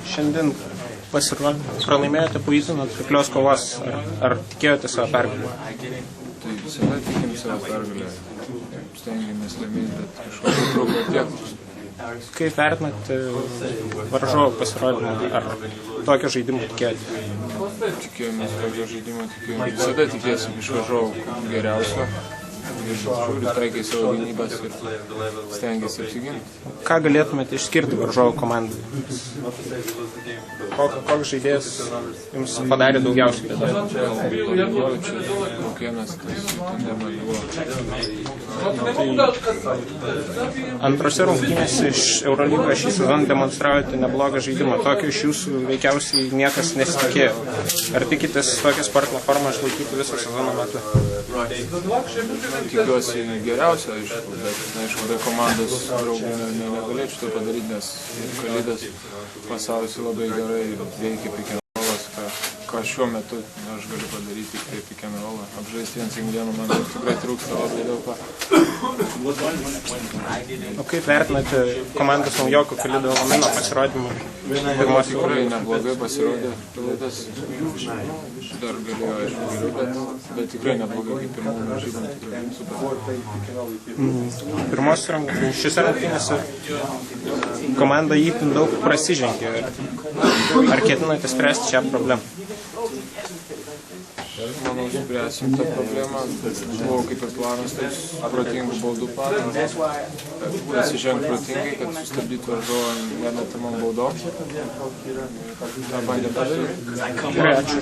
Šiandien pralaimėjote po itin atkaklios kovos. Ar tikėjote savo pergalę? Tai visada tikim savo pergalę. Stengiamės laimėti, bet kažkokį trūko tiek. Kaip vertinate varžovų pasirodymą? Ar tokio žaidimo tikėjote? Tikėjomės tokio žaidimo, visada tikėsim iš varžovų geriausio. Ir žiūri, taikai savo gynybas ir stengiasi apsiginti. Ką galėtumėte išskirti varžovų komandai? Koks žaidėjas jums padarė daugiausiai? Mokėnas, tas tandemai buvo. Antrose rungtynėse iš Eurolygos šį sezoną demonstravote neblogą žaidimą. Tokio iš jūsų veikiausiai niekas nesitikėjo. Ar tikitės tokią sportinę formą išlaikyti visą sezono metu? Tikiuosi geriausia, aišku, bet be komandos draugų negalėčiau to padaryti, nes Kalidas pasaulis labai gerai veikia pick and rollas, ką šiuo metu aš galiu padaryti tik tai pick and rollą. Apžaisti viens vieną man tikrai trūksta labai daug ką. O kaip vertinate komandos naujoko Kalido Lamino pasirodymą? Tikrai neblogai pasirodė Kalidas. Dar galėjo, aišku, geriau, bet tikrai neblogai kaip pirmų varžybų. Šiose rungtynėse komanda itin daug prasižengė. Ar ketinate spręsti šią problemą? Manau, spręsim tą problemą. Buvo kaip ir planas, tai protingų baudų planas. Prasižengt protingai, kad sustabdytų varžovą nemetamam baudom. tą bandė padaryti. Gerai, ačiū.